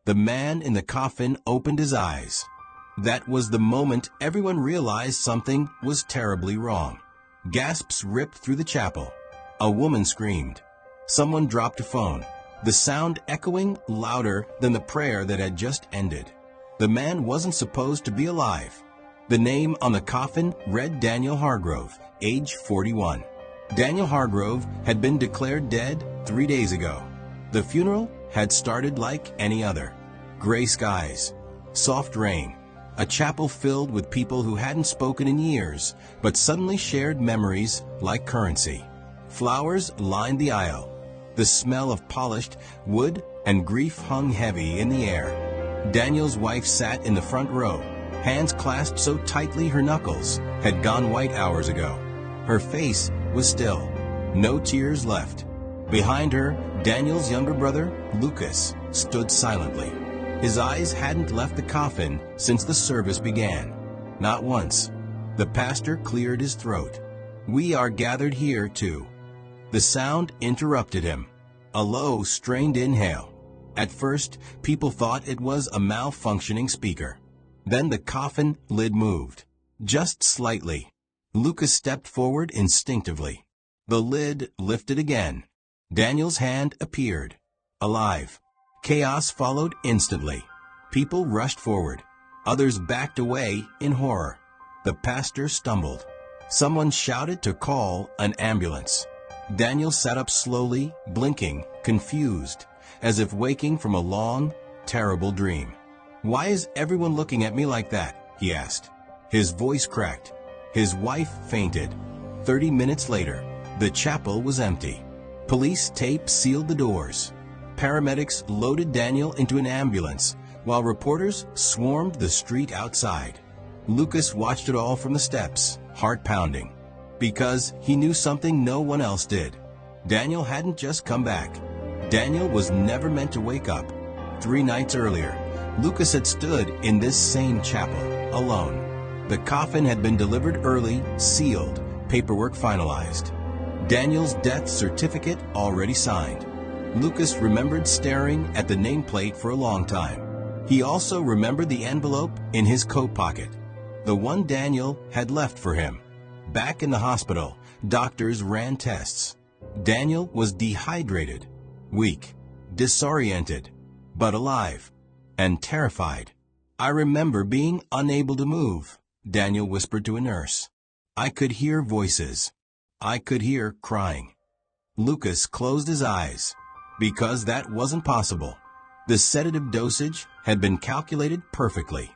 The man in the coffin opened his eyes. That was the moment everyone realized something was terribly wrong. Gasps ripped through the chapel. A woman screamed. Someone dropped a phone, the sound echoing louder than the prayer that had just ended. The man wasn't supposed to be alive. The name on the coffin read Daniel Hargrove, age 41. Daniel Hargrove had been declared dead 3 days ago. The funeral had started like any other. Gray skies, soft rain, a chapel filled with people who hadn't spoken in years, but suddenly shared memories like currency. Flowers lined the aisle. The smell of polished wood and grief hung heavy in the air. Daniel's wife sat in the front row, hands clasped so tightly her knuckles had gone white hours ago. Her face was still, no tears left. Behind her, Daniel's younger brother, Lucas, stood silently. His eyes hadn't left the coffin since the service began. Not once. The pastor cleared his throat. "We are gathered here too." The sound interrupted him. A low, strained inhale. At first, people thought it was a malfunctioning speaker. Then the coffin lid moved. Just slightly. Lucas stepped forward instinctively. The lid lifted again. Daniel's hand appeared. Alive. Chaos followed instantly. People rushed forward. Others backed away in horror. The pastor stumbled. Someone shouted to call an ambulance. Daniel sat up slowly, blinking, confused, as if waking from a long, terrible dream. "Why is everyone looking at me like that?" he asked. His voice cracked. His wife fainted. 30 minutes later, the chapel was empty. Police tape sealed the doors. Paramedics loaded Daniel into an ambulance, while reporters swarmed the street outside. Lucas watched it all from the steps, heart pounding, because he knew something no one else did. Daniel hadn't just come back. Daniel was never meant to wake up. 3 nights earlier, Lucas had stood in this same chapel, alone. The coffin had been delivered early, sealed, paperwork finalized. Daniel's death certificate already signed. Lucas remembered staring at the nameplate for a long time. He also remembered the envelope in his coat pocket, the one Daniel had left for him. Back in the hospital, doctors ran tests. Daniel was dehydrated, weak, disoriented, but alive, and terrified. "I remember being unable to move," Daniel whispered to a nurse. "I could hear voices. I could hear crying." Lucas closed his eyes, because that wasn't possible. The sedative dosage had been calculated perfectly.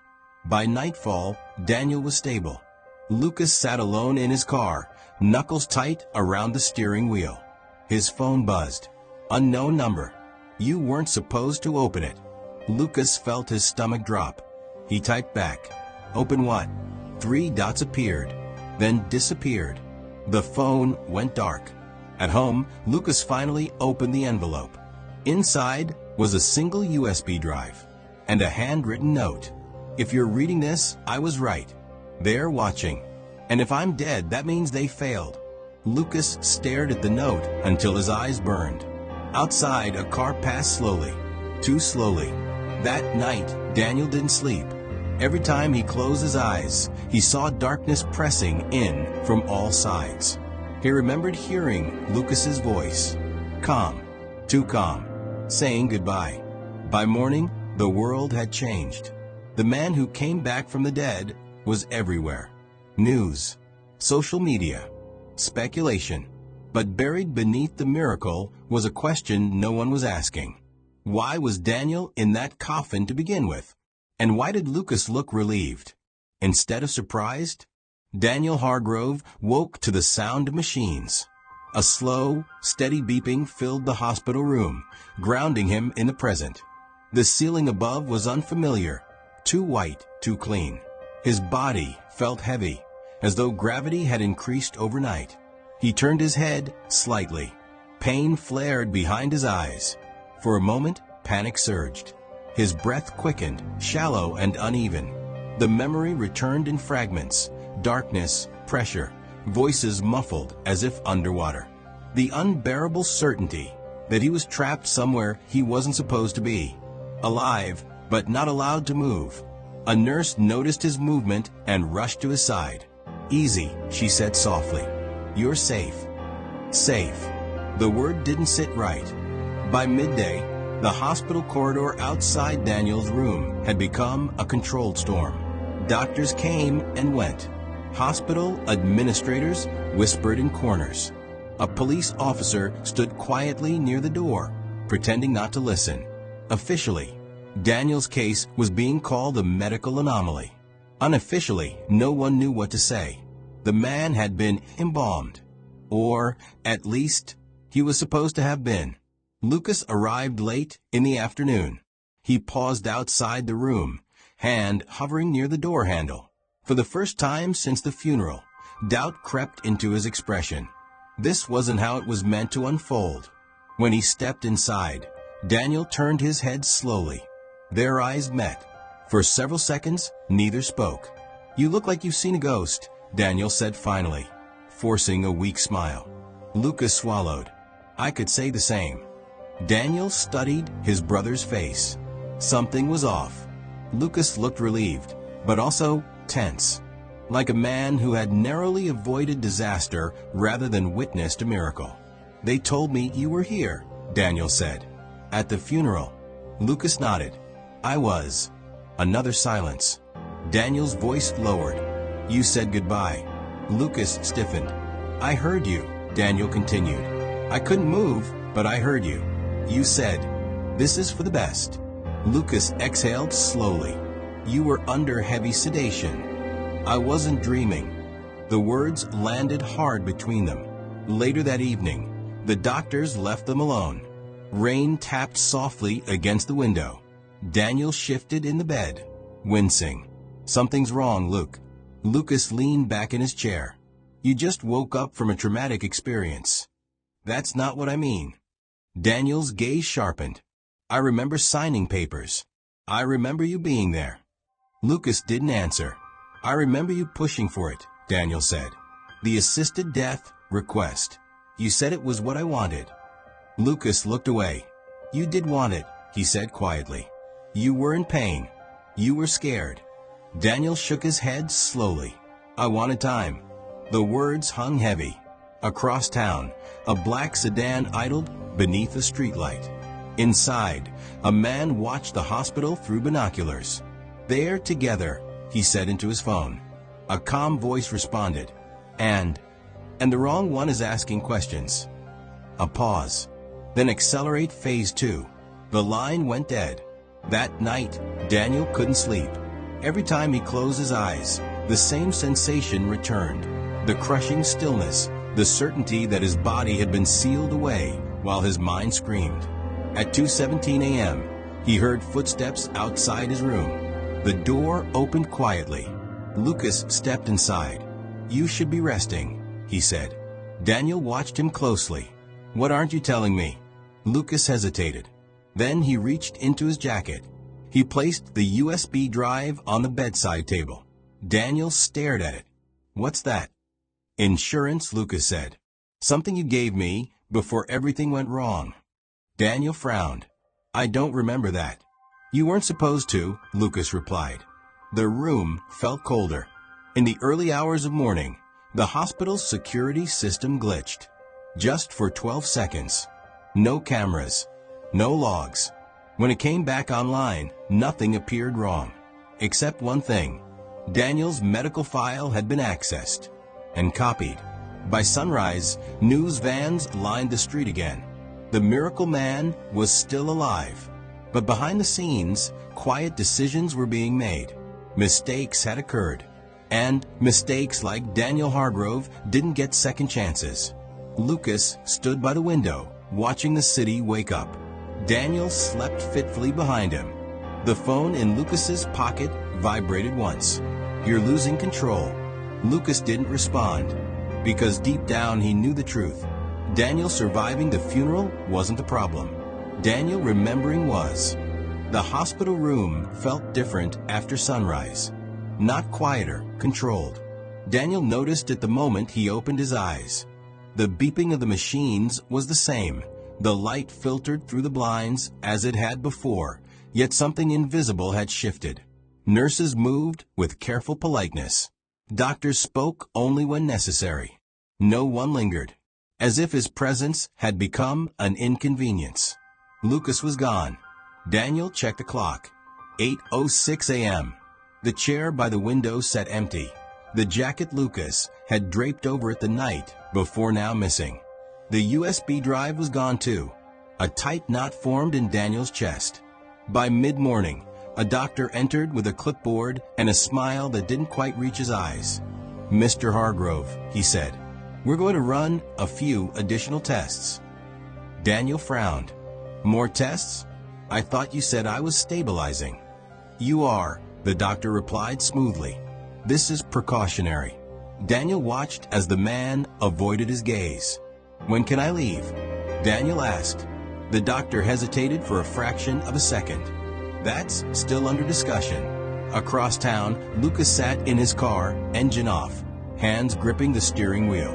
By nightfall, Daniel was stable. Lucas sat alone in his car, knuckles tight around the steering wheel. His phone buzzed. Unknown number. You weren't supposed to open it. Lucas felt his stomach drop. He typed back. "Open what?" 3 dots appeared, then disappeared. The phone went dark. At home, Lucas finally opened the envelope. Inside was a single USB drive and a handwritten note. "If you're reading this, I was right. They're watching. And if I'm dead, that means they failed." Lucas stared at the note until his eyes burned. Outside, a car passed slowly, too slowly. That night, Daniel didn't sleep. Every time he closed his eyes, he saw darkness pressing in from all sides. He remembered hearing Lucas's voice, calm, too calm, saying goodbye. By morning, the world had changed. The man who came back from the dead was everywhere. News, social media, speculation. But buried beneath the miracle was a question no one was asking. Why was Daniel in that coffin to begin with? And why did Lucas look relieved? Instead of surprised, Daniel Hargrove woke to the sound of machines. A slow, steady beeping filled the hospital room, grounding him in the present. The ceiling above was unfamiliar, too white, too clean. His body felt heavy, as though gravity had increased overnight. He turned his head slightly. Pain flared behind his eyes. For a moment, panic surged. His breath quickened, shallow and uneven. The memory returned in fragments. Darkness, pressure, voices muffled as if underwater. The unbearable certainty that he was trapped somewhere he wasn't supposed to be. alive, but not allowed to move. A nurse noticed his movement and rushed to his side. "Easy," she said softly. "You're safe." Safe. The word didn't sit right. By midday, the hospital corridor outside Daniel's room had become a controlled storm. Doctors came and went. Hospital administrators whispered in corners. A police officer stood quietly near the door, pretending not to listen. Officially, Daniel's case was being called a medical anomaly. Unofficially, no one knew what to say. The man had been embalmed. Or, at least, he was supposed to have been. Lucas arrived late in the afternoon. He paused outside the room, hand hovering near the door handle. For the first time since the funeral, doubt crept into his expression. This wasn't how it was meant to unfold. When he stepped inside, Daniel turned his head slowly. Their eyes met. For several seconds, neither spoke. "You look like you've seen a ghost," Daniel said finally, forcing a weak smile. Lucas swallowed. "I could say the same." Daniel studied his brother's face. Something was off. Lucas looked relieved, but also tense, like a man who had narrowly avoided disaster rather than witnessed a miracle. "They told me you were here," Daniel said. "At the funeral." Lucas nodded. "I was." Another silence. Daniel's voice lowered. "You said goodbye." Lucas stiffened. "I heard you," Daniel continued. "I couldn't move, but I heard you. You said, 'This is for the best.'" Lucas exhaled slowly. "You were under heavy sedation." "I wasn't dreaming." The words landed hard between them. Later that evening, the doctors left them alone. Rain tapped softly against the window. Daniel shifted in the bed, wincing. "Something's wrong, Luke." Lucas leaned back in his chair. "You just woke up from a traumatic experience." "That's not what I mean." Daniel's gaze sharpened. "I remember signing papers. I remember you being there." Lucas didn't answer. "I remember you pushing for it," Daniel said. "The assisted death request. You said it was what I wanted." Lucas looked away. "You did want it," he said quietly. "You were in pain. You were scared." Daniel shook his head slowly. "I wanted time." The words hung heavy. Across town, a black sedan idled beneath a streetlight. Inside, a man watched the hospital through binoculars. "They're together," he said into his phone. A calm voice responded. And the wrong one is asking questions." A pause. Then accelerate phase 2. The line went dead. That night, Daniel couldn't sleep. Every time he closed his eyes, the same sensation returned. The crushing stillness, the certainty that his body had been sealed away while his mind screamed. At 2:17 a.m., he heard footsteps outside his room. The door opened quietly. Lucas stepped inside. "You should be resting," he said. Daniel watched him closely. "What aren't you telling me?" Lucas hesitated. Then he reached into his jacket. He placed the USB drive on the bedside table. Daniel stared at it. "What's that?" "Insurance," Lucas said. "Something you gave me before everything went wrong." Daniel frowned. "I don't remember that." "You weren't supposed to," Lucas replied. The room felt colder. In the early hours of morning, the hospital's security system glitched. Just for 12 seconds. No cameras. No logs. When it came back online, nothing appeared wrong. Except one thing. Daniel's medical file had been accessed and copied. By sunrise, news vans lined the street again. The miracle man was still alive. But behind the scenes, quiet decisions were being made. Mistakes had occurred. And mistakes like Daniel Hargrove didn't get second chances. Lucas stood by the window, watching the city wake up. Daniel slept fitfully behind him. The phone in Lucas's pocket vibrated once. "You're losing control." Lucas didn't respond, because deep down he knew the truth. Daniel surviving the funeral wasn't the problem. Daniel remembering was. The hospital room felt different after sunrise. Not quieter, controlled. Daniel noticed at the moment he opened his eyes. The beeping of the machines was the same. The light filtered through the blinds as it had before, Yet something invisible had shifted. Nurses moved with careful politeness. Doctors spoke only when necessary. No one lingered, as if his presence had become an inconvenience. Lucas was gone. Daniel checked the clock. 8:06 a.m. The chair by the window sat empty. The jacket Lucas had draped over it the night before now missing. The USB drive was gone too. A tight knot formed in Daniel's chest. By mid-morning, a doctor entered with a clipboard and a smile that didn't quite reach his eyes. "Mr. Hargrove," he said, "we're going to run a few additional tests." Daniel frowned. "More tests? I thought you said I was stabilizing." "You are," the doctor replied smoothly. "This is precautionary." Daniel watched as the man avoided his gaze. "When can I leave?" Daniel asked. The doctor hesitated for a fraction of a second. "That's still under discussion." Across town, Lucas sat in his car, engine off, hands gripping the steering wheel.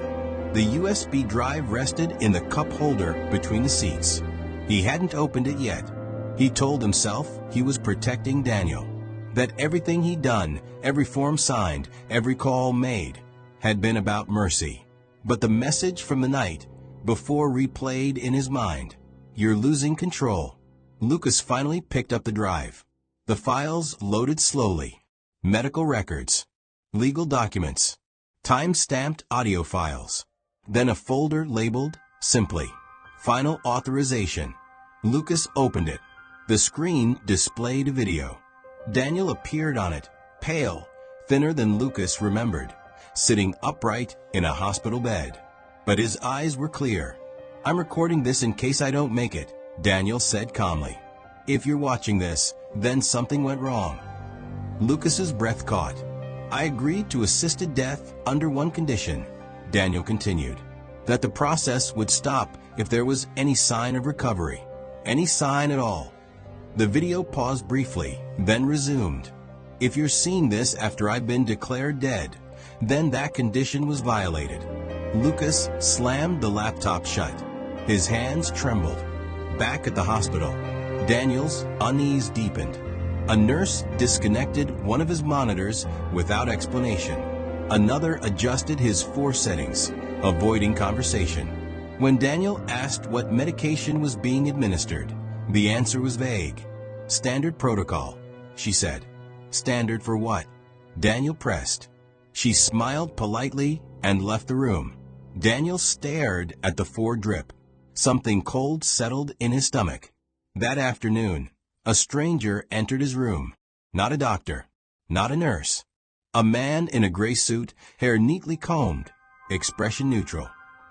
The USB drive rested in the cup holder between the seats. He hadn't opened it yet. He told himself he was protecting Daniel, that everything he'd done, every form signed, every call made, had been about mercy. But the message from the night before replayed in his mind. "You're losing control." Lucas finally picked up the drive. The files loaded slowly. Medical records, legal documents, time-stamped audio files. Then a folder labeled, simply, "Final Authorization." Lucas opened it. The screen displayed a video. Daniel appeared on it, pale, thinner than Lucas remembered, sitting upright in a hospital bed. But his eyes were clear. "I'm recording this in case I don't make it," Daniel said calmly. "If you're watching this, then something went wrong." Lucas's breath caught. "I agreed to assisted death under one condition," Daniel continued, "that the process would stop if there was any sign of recovery, any sign at all." The video paused briefly, then resumed. "If you're seeing this after I've been declared dead, then that condition was violated." Lucas slammed the laptop shut. His hands trembled. Back at the hospital, Daniel's unease deepened. A nurse disconnected one of his monitors without explanation. Another adjusted his force settings, avoiding conversation. When Daniel asked what medication was being administered, the answer was vague. "Standard protocol," she said. "Standard for what?" Daniel pressed. She smiled politely and left the room. Daniel stared at the Ford drip. Something cold settled in his stomach. That afternoon, a stranger entered his room. Not a doctor, not a nurse. A man in a gray suit, hair neatly combed, expression neutral.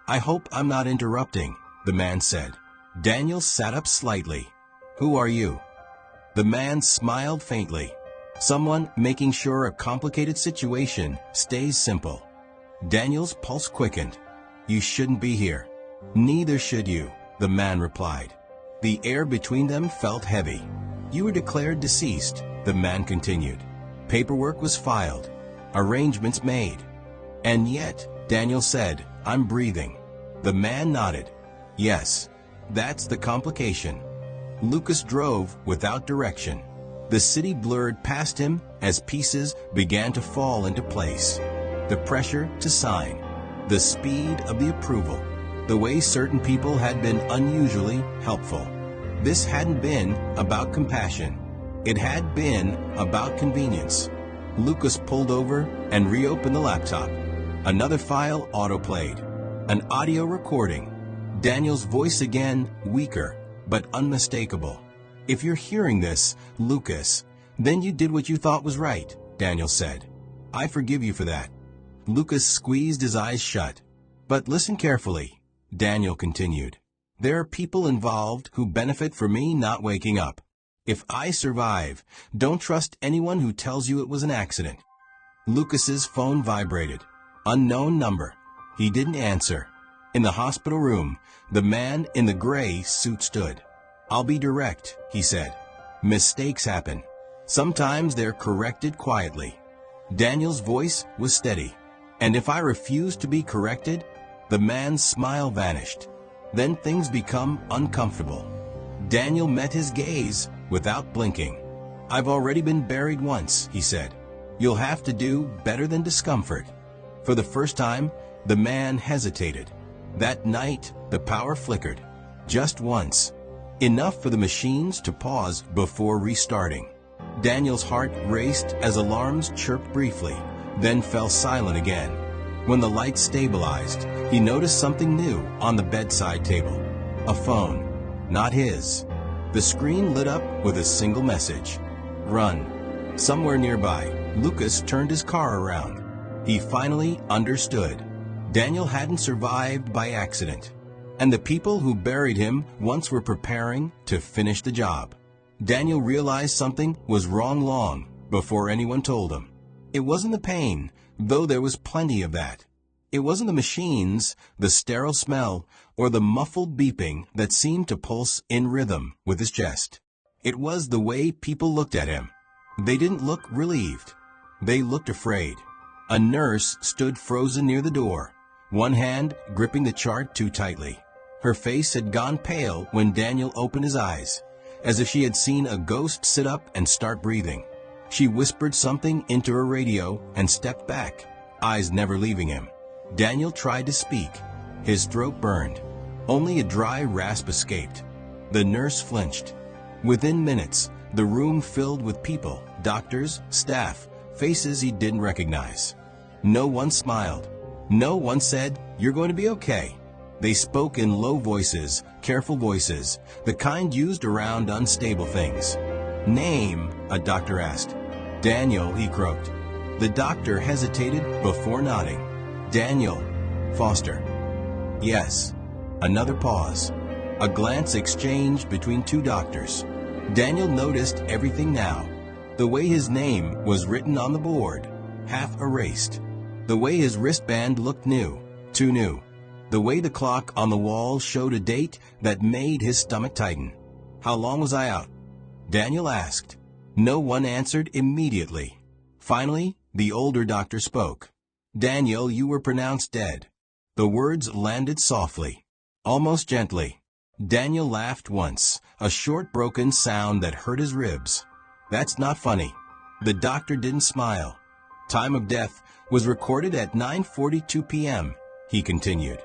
"I hope I'm not interrupting," the man said. Daniel sat up slightly. "Who are you?" The man smiled faintly. "Someone making sure a complicated situation stays simple." Daniel's pulse quickened. "You shouldn't be here." "Neither should you," the man replied. The air between them felt heavy. "You were declared deceased," the man continued. "Paperwork was filed, arrangements made. And yet," Daniel said, "I'm breathing." The man nodded. "Yes, that's the complication." Lucas drove without direction. The city blurred past him as pieces began to fall into place. The pressure to sign, the speed of the approval, the way certain people had been unusually helpful. This hadn't been about compassion. It had been about convenience. Lucas pulled over and reopened the laptop. Another file autoplayed. An audio recording. Daniel's voice again, weaker, but unmistakable. "If you're hearing this, Lucas, then you did what you thought was right," Daniel said. "I forgive you for that." Lucas squeezed his eyes shut. "But listen carefully," Daniel continued. "There are people involved who benefit from me not waking up. If I survive, don't trust anyone who tells you it was an accident." Lucas's phone vibrated. Unknown number. He didn't answer. In the hospital room, the man in the gray suit stood. "I'll be direct," he said. "Mistakes happen. Sometimes they're corrected quietly." Daniel's voice was steady. "And if I refuse to be corrected?" The man's smile vanished. "Then things become uncomfortable." Daniel met his gaze, without blinking. "I've already been buried once," he said. "You'll have to do better than discomfort." For the first time, the man hesitated. That night, the power flickered. Just once. Enough for the machines to pause before restarting. Daniel's heart raced as alarms chirped briefly, then fell silent again. When the lights stabilized, he noticed something new on the bedside table. A phone. Not his. The screen lit up with a single message. "Run." Somewhere nearby, Lucas turned his car around. He finally understood. Daniel hadn't survived by accident, and the people who buried him once were preparing to finish the job. Daniel realized something was wrong long before anyone told him. It wasn't the pain, though there was plenty of that. It wasn't the machines, the sterile smell, or the muffled beeping that seemed to pulse in rhythm with his chest. It was the way people looked at him. They didn't look relieved. They looked afraid. A nurse stood frozen near the door, one hand gripping the chart too tightly. Her face had gone pale when Daniel opened his eyes, as if she had seen a ghost sit up and start breathing. She whispered something into her radio and stepped back, eyes never leaving him. Daniel tried to speak. His throat burned. Only a dry rasp escaped. The nurse flinched. Within minutes, the room filled with people, doctors, staff, faces he didn't recognize. No one smiled. No one said, "You're going to be okay." They spoke in low voices, careful voices, the kind used around unstable things. "Name?" a doctor asked. "Daniel," he croaked. The doctor hesitated before nodding. "Daniel Foster." "Yes." Another pause. A glance exchanged between two doctors. Daniel noticed everything now. The way his name was written on the board, half erased. The way his wristband looked new, too new. The way the clock on the wall showed a date that made his stomach tighten. "How long was I out?" Daniel asked. No one answered immediately. Finally, the older doctor spoke. "Daniel, you were pronounced dead." The words landed softly, almost gently. Daniel laughed once, a short broken sound that hurt his ribs. "That's not funny." The doctor didn't smile. "Time of death was recorded at 9:42 p.m., he continued.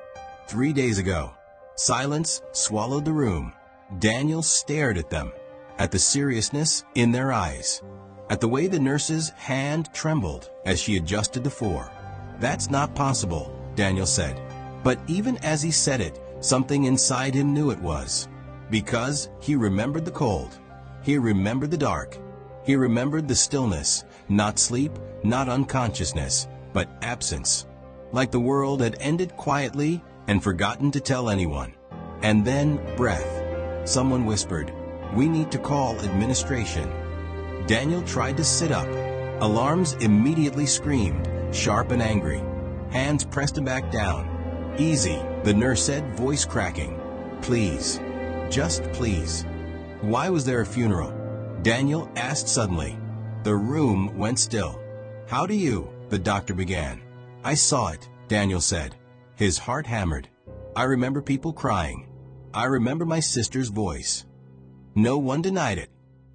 3 days ago." Silence swallowed the room. Daniel stared at them, at the seriousness in their eyes, at the way the nurse's hand trembled as she adjusted the 4. "That's not possible," Daniel said. But even as he said it, something inside him knew it was. Because he remembered the cold. He remembered the dark. He remembered the stillness, not sleep, not unconsciousness, but absence. Like the world had ended quietly and forgotten to tell anyone. And then breath. Someone whispered, "We need to call administration." Daniel tried to sit up. Alarms immediately screamed, sharp and angry. Hands pressed him back down. "Easy," the nurse said, voice cracking. "Please. Just please." Why was there a funeral? Daniel asked suddenly. The room went still. "How do you?" the doctor began. "I saw it," Daniel said. His heart hammered. "I remember people crying. I remember my sister's voice." No one denied it.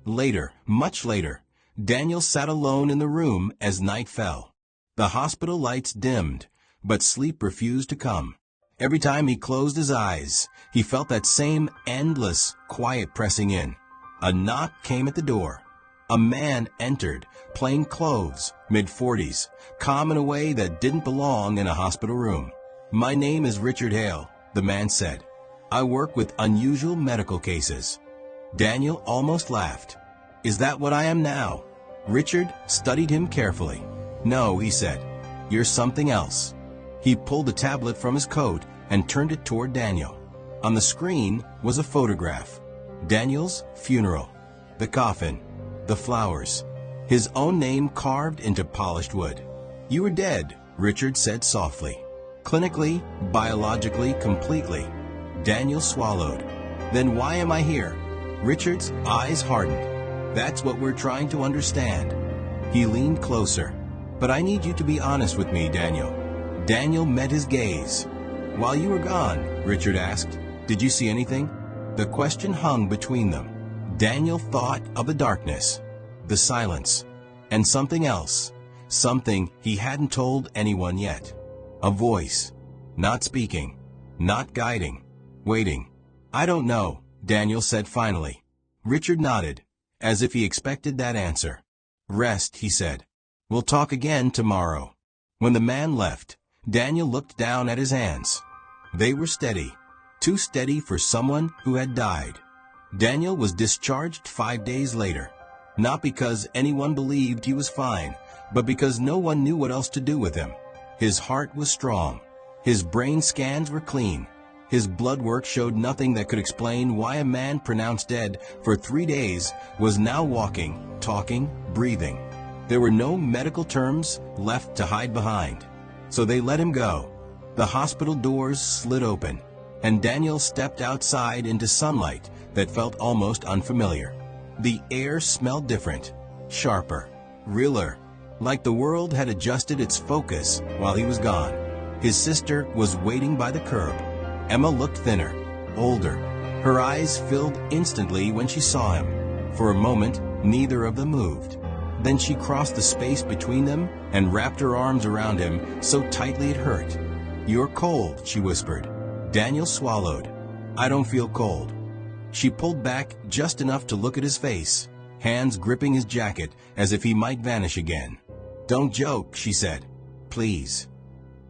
Later, much later, Daniel sat alone in the room as night fell. The hospital lights dimmed, but sleep refused to come. Every time he closed his eyes, he felt that same endless quiet pressing in. A knock came at the door. A man entered, plain clothes, mid-40s, calm in a way that didn't belong in a hospital room. "My name is Richard Hale," the man said. "I work with unusual medical cases." Daniel almost laughed. "Is that what I am now?" Richard studied him carefully. "No," he said. "You're something else." He pulled the tablet from his coat and turned it toward Daniel. On the screen was a photograph. Daniel's funeral. The coffin. The flowers. His own name carved into polished wood. "You were dead," Richard said softly. "Clinically, biologically, completely." Daniel swallowed. "Then why am I here?" Richard's eyes hardened. "That's what we're trying to understand." He leaned closer. "But I need you to be honest with me, Daniel." Daniel met his gaze. "While you were gone," Richard asked, "did you see anything?" The question hung between them. Daniel thought of the darkness, the silence, and something else, something he hadn't told anyone yet. A voice, not speaking, not guiding, waiting. "I don't know," Daniel said finally. Richard nodded, as if he expected that answer. "Rest," he said. "We'll talk again tomorrow." When the man left, Daniel looked down at his hands. They were steady, too steady for someone who had died. Daniel was discharged 5 days later, not because anyone believed he was fine, but because no one knew what else to do with him. His heart was strong. His brain scans were clean. His blood work showed nothing that could explain why a man pronounced dead for 3 days was now walking, talking, breathing. There were no medical terms left to hide behind. So they let him go. The hospital doors slid open, and Daniel stepped outside into sunlight that felt almost unfamiliar. The air smelled different, sharper, realer, like the world had adjusted its focus while he was gone. His sister was waiting by the curb. Emma looked thinner, older. Her eyes filled instantly when she saw him. For a moment, neither of them moved. Then she crossed the space between them and wrapped her arms around him so tightly it hurt. "You're cold," she whispered. Daniel swallowed. "I don't feel cold." She pulled back just enough to look at his face, hands gripping his jacket as if he might vanish again. "Don't joke," she said. "Please."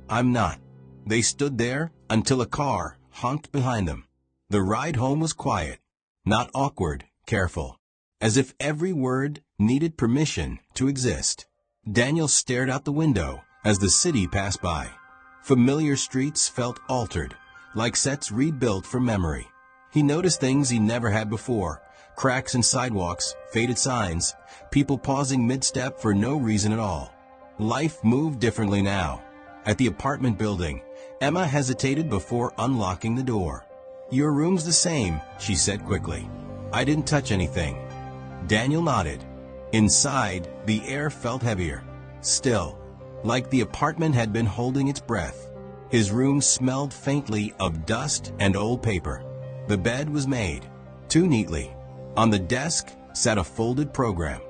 "I'm not." They stood there until a car honked behind them. The ride home was quiet, not awkward, careful, as if every word needed permission to exist. Daniel stared out the window as the city passed by. Familiar streets felt altered, like sets rebuilt from memory. He noticed things he never had before: cracks in sidewalks, faded signs, people pausing mid-step for no reason at all. Life moved differently now. At the apartment building, Emma hesitated before unlocking the door. "Your room's the same," she said quickly. "I didn't touch anything." Daniel nodded. Inside, the air felt heavier, still, like the apartment had been holding its breath. His room smelled faintly of dust and old paper. The bed was made, too neatly. On the desk sat a folded program.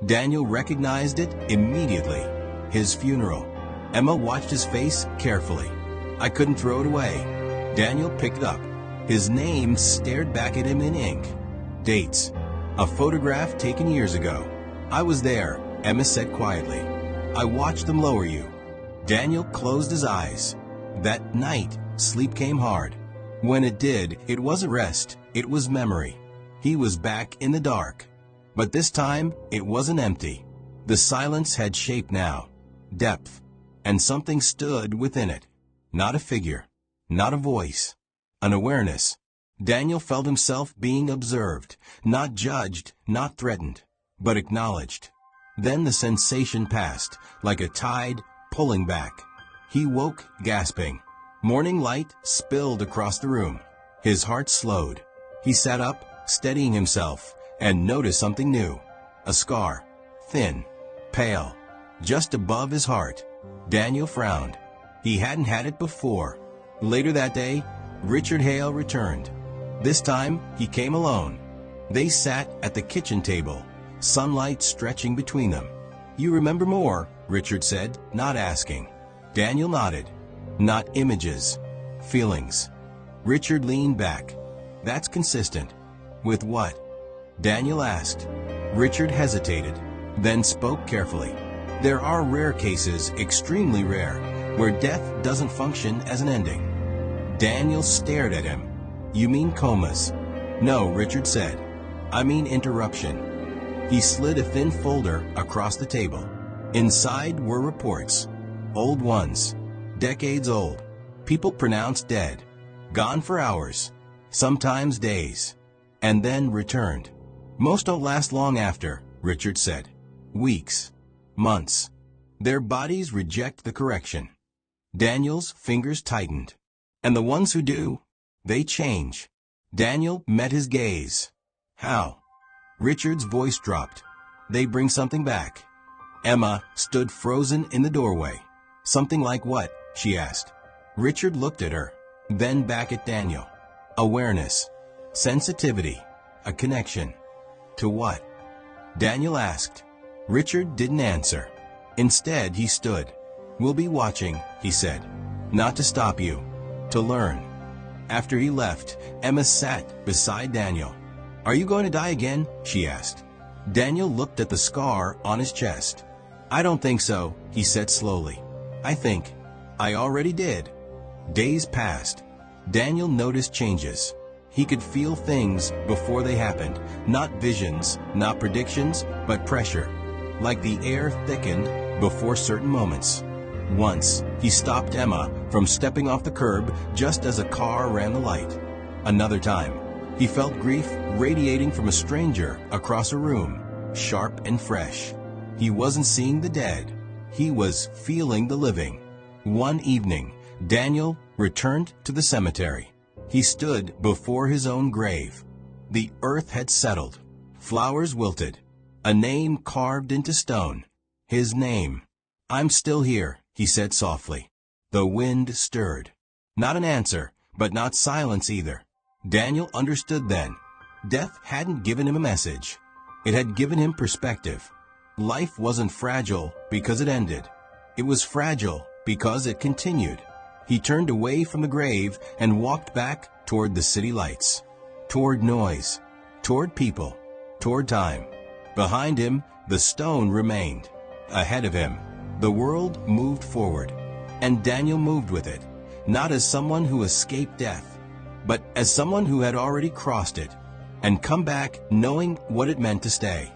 Daniel recognized it immediately. His funeral. Emma watched his face carefully. "I couldn't throw it away." Daniel picked it up. His name stared back at him in ink. Dates. A photograph taken years ago. "I was there," Emma said quietly. "I watched them lower you." Daniel closed his eyes. That night, sleep came hard. When it did, it wasn't rest, it was memory. He was back in the dark. But this time, it wasn't empty. The silence had shape now, depth, and something stood within it. Not a figure, not a voice, an awareness. Daniel felt himself being observed, not judged, not threatened, but acknowledged. Then the sensation passed, like a tide pulling back. He woke, gasping. Morning light spilled across the room. His heart slowed. He sat up, steadying himself, and noticed something new. A scar, thin, pale, just above his heart. Daniel frowned. He hadn't had it before. Later that day, Richard Hale returned. This time, he came alone. They sat at the kitchen table, sunlight stretching between them. "You remember more?" Richard said, not asking. Daniel nodded. "Not images, feelings." Richard leaned back. "That's consistent." "With what?" Daniel asked. Richard hesitated, then spoke carefully. "There are rare cases, extremely rare, where death doesn't function as an ending." Daniel stared at him. "You mean comas?" "No," Richard said. "I mean interruption." He slid a thin folder across the table. Inside were reports. Old ones. Decades old. People pronounced dead. Gone for hours. Sometimes days. And then returned. "Most don't last long after," Richard said. "Weeks. Months. Their bodies reject the correction." Daniel's fingers tightened. "And the ones who do, they change." Daniel met his gaze. "How?" Richard's voice dropped. "They bring something back." Emma stood frozen in the doorway. "Something like what?" she asked. Richard looked at her, then back at Daniel. "Awareness. Sensitivity. A connection." To what? Daniel asked. Richard didn't answer. Instead, he stood. We'll be watching, he said. Not to stop you, to learn. After he left, Emma sat beside Daniel. Are you going to die again? She asked. Daniel looked at the scar on his chest. I don't think so, he said slowly. I think I already did. Days passed. Daniel noticed changes. He could feel things before they happened, not visions, not predictions, but pressure, like the air thickened before certain moments. Once, he stopped Emma from stepping off the curb just as a car ran the light. Another time, he felt grief radiating from a stranger across a room, sharp and fresh. He wasn't seeing the dead. He was feeling the living. One evening, Daniel returned to the cemetery. He stood before his own grave. The earth had settled. Flowers wilted. A name carved into stone. His name. I'm still here, he said softly. The wind stirred. Not an answer, but not silence either. Daniel understood then. Death hadn't given him a message. It had given him perspective. Life wasn't fragile because it ended. It was fragile because it continued. He turned away from the grave and walked back toward the city lights, toward noise, toward people, toward time. Behind him, the stone remained. Ahead of him, the world moved forward, and Daniel moved with it, not as someone who escaped death, but as someone who had already crossed it and come back knowing what it meant to stay.